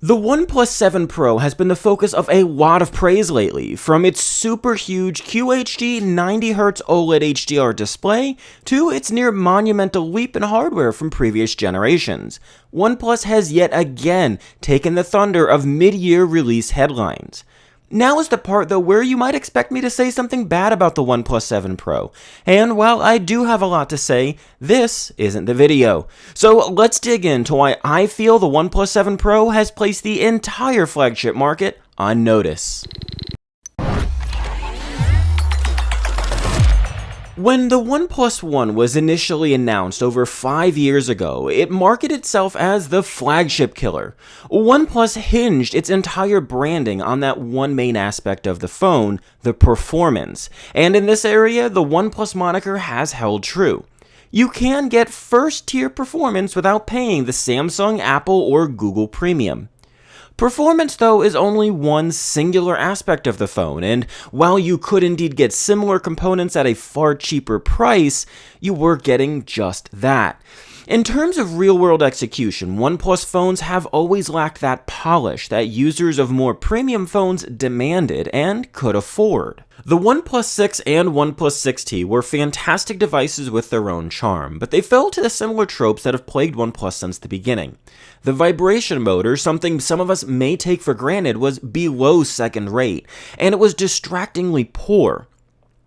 The OnePlus 7 Pro has been the focus of a lot of praise lately, from its super huge QHD 90Hz OLED HDR display to its near monumental leap in hardware from previous generations. OnePlus has yet again taken the thunder of mid-year release headlines. Now is the part though where you might expect me to say something bad about the OnePlus 7 Pro, and while I do have a lot to say, this isn't the video. So let's dig into why I feel the OnePlus 7 Pro has placed the entire flagship market on notice. When the OnePlus One was initially announced over 5 years ago, it marketed itself as the flagship killer. OnePlus hinged its entire branding on that one main aspect of the phone, the performance, and in this area, the OnePlus moniker has held true. You can get first-tier performance without paying the Samsung, Apple, or Google Premium. Performance, though, is only one singular aspect of the phone, and while you could indeed get similar components at a far cheaper price, you were getting just that. In terms of real-world execution, OnePlus phones have always lacked that polish that users of more premium phones demanded and could afford. The OnePlus 6 and OnePlus 6T were fantastic devices with their own charm, but they fell to the similar tropes that have plagued OnePlus since the beginning. The vibration motor, something some of us may take for granted, was below second rate, and it was distractingly poor.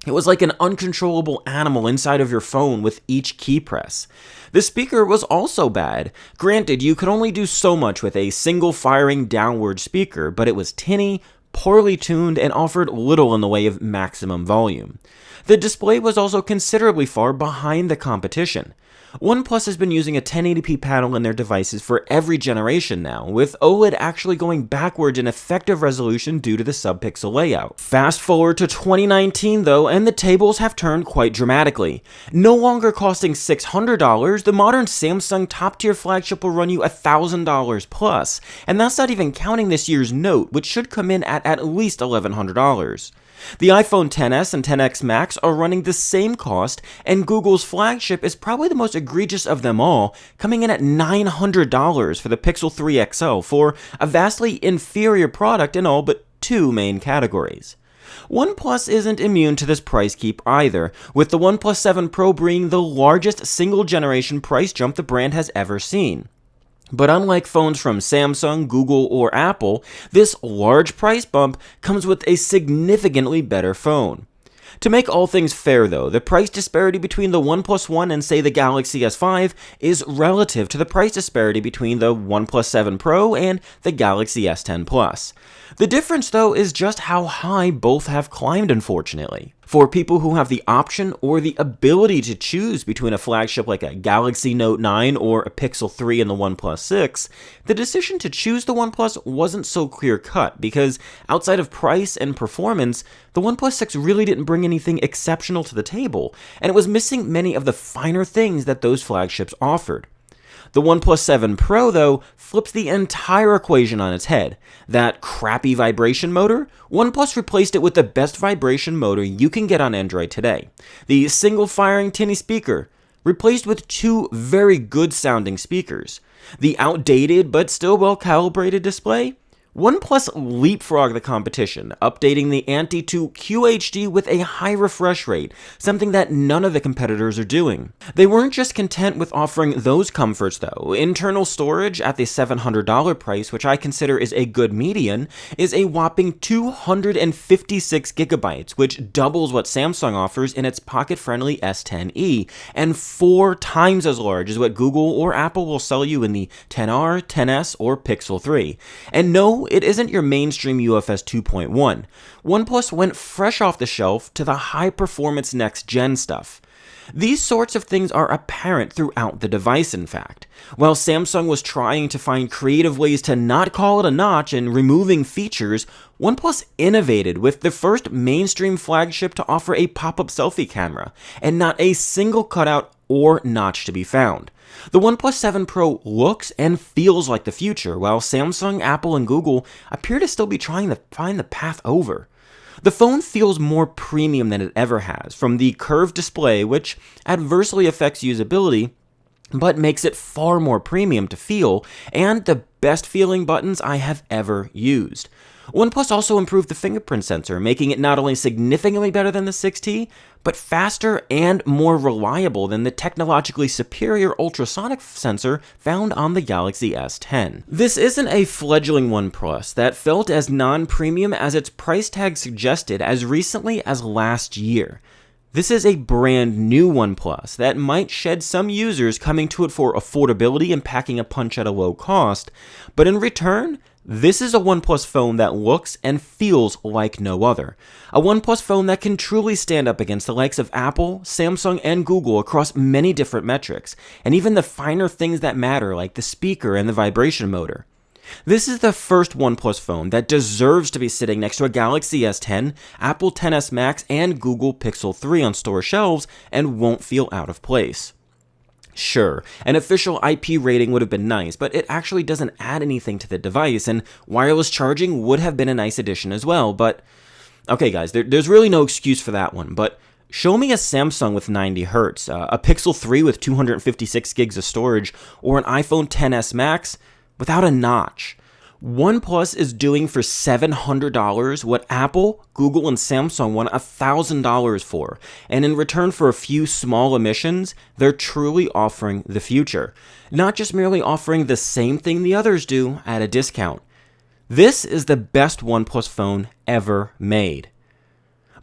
It was like an uncontrollable animal inside of your phone with each key press. The speaker was also bad. Granted, you could only do so much with a single firing downward speaker, but it was tinny, poorly tuned, and offered little in the way of maximum volume. The display was also considerably far behind the competition. OnePlus has been using a 1080p panel in their devices for every generation now, with OLED actually going backwards in effective resolution due to the sub-pixel layout. Fast forward to 2019 though, and the tables have turned quite dramatically. No longer costing $600, the modern Samsung top-tier flagship will run you $1,000 plus, and that's not even counting this year's Note, which should come in at least $1,100. The iPhone XS and XS Max are running the same cost, and Google's flagship is probably the most egregious of them all, coming in at $900 for the Pixel 3 XL for a vastly inferior product in all but two main categories. OnePlus isn't immune to this price keep either, with the OnePlus 7 Pro being the largest single-generation price jump the brand has ever seen. But unlike phones from Samsung, Google, or Apple, this large price bump comes with a significantly better phone. To make all things fair though, the price disparity between the OnePlus One and say the Galaxy S5 is relative to the price disparity between the OnePlus 7 Pro and the Galaxy S10 Plus. The difference though is just how high both have climbed, unfortunately. For people who have the option or the ability to choose between a flagship like a Galaxy Note 9 or a Pixel 3 and the OnePlus 6, the decision to choose the OnePlus wasn't so clear-cut because outside of price and performance, the OnePlus 6 really didn't bring anything exceptional to the table, and it was missing many of the finer things that those flagships offered. The OnePlus 7 Pro, though, flips the entire equation on its head. That crappy vibration motor? OnePlus replaced it with the best vibration motor you can get on Android today. The single-firing tinny speaker, replaced with two very good-sounding speakers. The outdated but still well-calibrated display? OnePlus leapfrogged the competition, updating the ante to QHD with a high refresh rate, something that none of the competitors are doing. They weren't just content with offering those comforts though. Internal storage at the $700 price, which I consider is a good median, is a whopping 256 gigabytes, which doubles what Samsung offers in its pocket-friendly S10e, and 4 times as large as what Google or Apple will sell you in the XR, XS, or Pixel 3. And no, it isn't your mainstream UFS 2.1. OnePlus went fresh off the shelf to the high-performance next-gen stuff. These sorts of things are apparent throughout the device, in fact. While Samsung was trying to find creative ways to not call it a notch and removing features, OnePlus innovated with the first mainstream flagship to offer a pop-up selfie camera, and not a single cutout or notch to be found. The OnePlus 7 Pro looks and feels like the future, while Samsung, Apple, and Google appear to still be trying to find the path over. The phone feels more premium than it ever has, from the curved display, which adversely affects usability, but makes it far more premium to feel, and the best feeling buttons I have ever used. OnePlus also improved the fingerprint sensor, making it not only significantly better than the 6T, but faster and more reliable than the technologically superior ultrasonic sensor found on the Galaxy S10. This isn't a fledgling OnePlus that felt as non-premium as its price tag suggested as recently as last year. This is a brand new OnePlus that might shed some users coming to it for affordability and packing a punch at a low cost, but in return, this is a OnePlus phone that looks and feels like no other. A OnePlus phone that can truly stand up against the likes of Apple, Samsung, and Google across many different metrics, and even the finer things that matter like the speaker and the vibration motor. This is the first OnePlus phone that deserves to be sitting next to a Galaxy S10, Apple XS Max, and Google Pixel 3 on store shelves and won't feel out of place. Sure, an official IP rating would have been nice, but it actually doesn't add anything to the device, and wireless charging would have been a nice addition as well, but okay guys, there's really no excuse for that one, but show me a Samsung with 90 Hz, a Pixel 3 with 256 gigs of storage, or an iPhone XS Max without a notch. OnePlus is doing for $700 what Apple, Google, and Samsung want $1,000 for, and in return for a few small omissions, they're truly offering the future. Not just merely offering the same thing the others do at a discount. This is the best OnePlus phone ever made.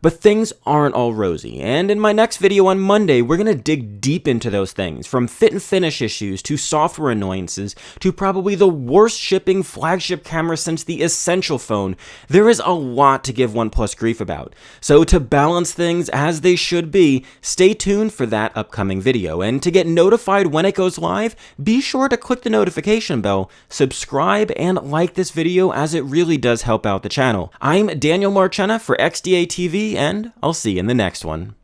But things aren't all rosy, and in my next video on Monday, we're going to dig deep into those things, from fit and finish issues to software annoyances to probably the worst shipping flagship camera since the Essential phone. There is a lot to give OnePlus grief about, so to balance things as they should be, stay tuned for that upcoming video, and to get notified when it goes live, be sure to click the notification bell, subscribe, and like this video as it really does help out the channel. I'm Daniel Marchena for XDA TV, and I'll see you in the next one.